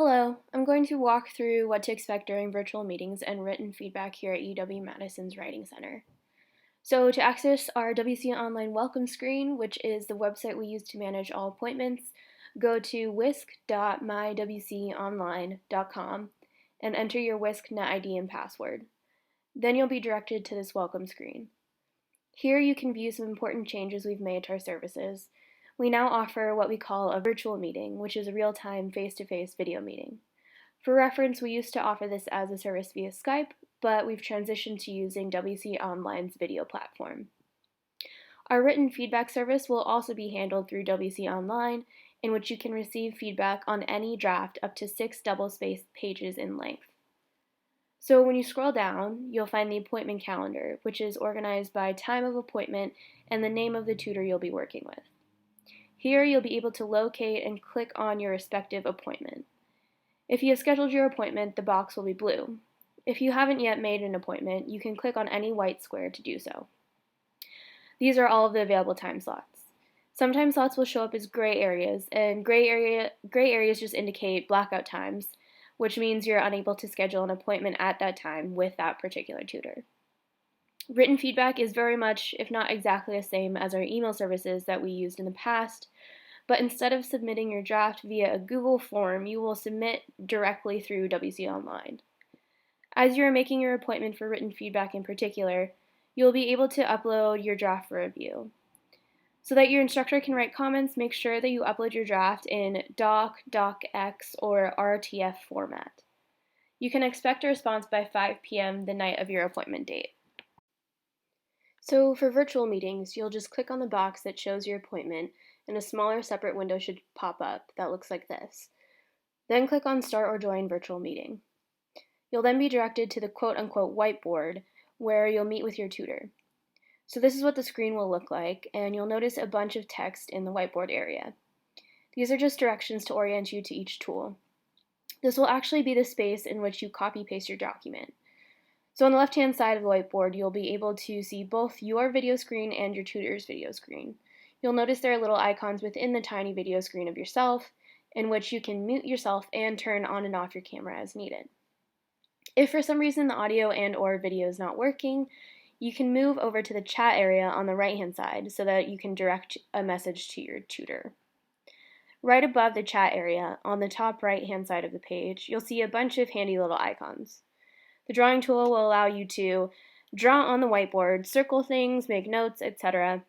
Hello, I'm going to walk through what to expect during virtual meetings and written feedback here at UW-Madison's Writing Center. So to access our WC Online welcome screen, which is the website we use to manage all appointments, go to whisk.mywconline.com and enter your Whisk NetID and password. Then you'll be directed to this welcome screen. Here you can view some important changes we've made to our services. We now offer what we call a virtual meeting, which is a real-time face-to-face video meeting. For reference, we used to offer this as a service via Skype, but we've transitioned to using WC Online's video platform. Our written feedback service will also be handled through WC Online, in which you can receive feedback on any draft up to 6 double-spaced pages in length. So when you scroll down, you'll find the appointment calendar, which is organized by time of appointment and the name of the tutor you'll be working with. Here you'll be able to locate and click on your respective appointment. If you have scheduled your appointment, the box will be blue. If you haven't yet made an appointment, you can click on any white square to do so. These are all of the available time slots. Some time slots will show up as gray areas, and gray areas just indicate blackout times, which means you're unable to schedule an appointment at that time with that particular tutor. Written feedback is very much, if not exactly the same as our email services that we used in the past, but instead of submitting your draft via a Google form, you will submit directly through WC Online. As you are making your appointment for written feedback in particular, you will be able to upload your draft for review. So that your instructor can write comments, make sure that you upload your draft in doc, docx, or RTF format. You can expect a response by 5 p.m. the night of your appointment date. So for virtual meetings, you'll just click on the box that shows your appointment, and a smaller separate window should pop up that looks like this. Then click on Start or Join Virtual Meeting. You'll then be directed to the quote-unquote whiteboard, where you'll meet with your tutor. So this is what the screen will look like, and you'll notice a bunch of text in the whiteboard area. These are just directions to orient you to each tool. This will actually be the space in which you copy-paste your document. So on the left-hand side of the whiteboard, you'll be able to see both your video screen and your tutor's video screen. You'll notice there are little icons within the tiny video screen of yourself, in which you can mute yourself and turn on and off your camera as needed. If for some reason the audio and/or video is not working, you can move over to the chat area on the right-hand side so that you can direct a message to your tutor. Right above the chat area, on the top right-hand side of the page, you'll see a bunch of handy little icons. The drawing tool will allow you to draw on the whiteboard, circle things, make notes, etc.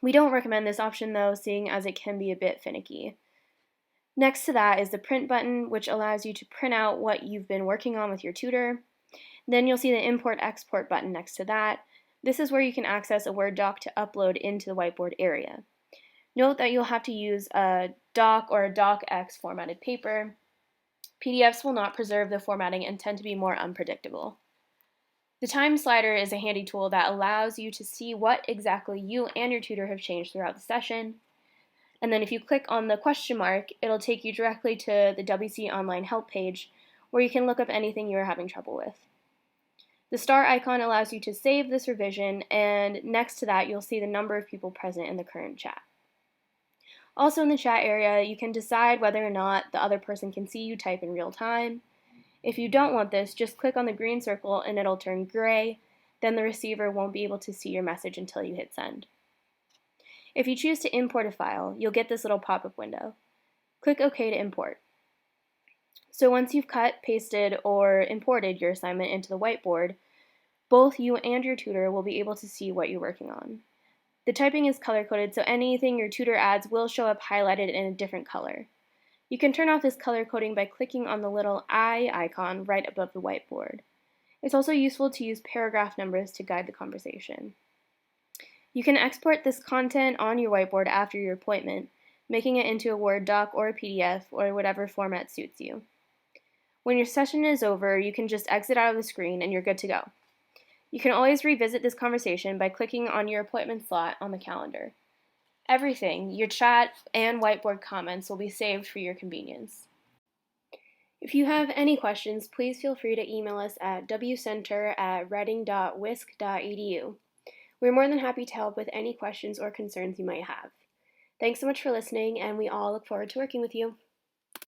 We don't recommend this option though, seeing as it can be a bit finicky. Next to that is the print button, which allows you to print out what you've been working on with your tutor. Then you'll see the import-export button next to that. This is where you can access a Word doc to upload into the whiteboard area. Note that you'll have to use a doc or a docx formatted paper. PDFs will not preserve the formatting and tend to be more unpredictable. The time slider is a handy tool that allows you to see what exactly you and your tutor have changed throughout the session. And then if you click on the question mark, it'll take you directly to the WC Online help page where you can look up anything you are having trouble with. The star icon allows you to save this revision, and next to that you'll see the number of people present in the current chat. Also in the chat area, you can decide whether or not the other person can see you type in real time. If you don't want this, just click on the green circle and it'll turn gray. Then the receiver won't be able to see your message until you hit send. If you choose to import a file, you'll get this little pop-up window. Click OK to import. So once you've cut, pasted, or imported your assignment into the whiteboard, both you and your tutor will be able to see what you're working on. The typing is color-coded, so anything your tutor adds will show up highlighted in a different color. You can turn off this color coding by clicking on the little I icon right above the whiteboard. It's also useful to use paragraph numbers to guide the conversation. You can export this content on your whiteboard after your appointment, making it into a Word doc or a PDF or whatever format suits you. When your session is over, you can just exit out of the screen and you're good to go. You can always revisit this conversation by clicking on your appointment slot on the calendar. Everything, your chat and whiteboard comments, will be saved for your convenience. If you have any questions, please feel free to email us at wcenter@writing.wisc.edu. We're more than happy to help with any questions or concerns you might have. Thanks so much for listening, and we all look forward to working with you.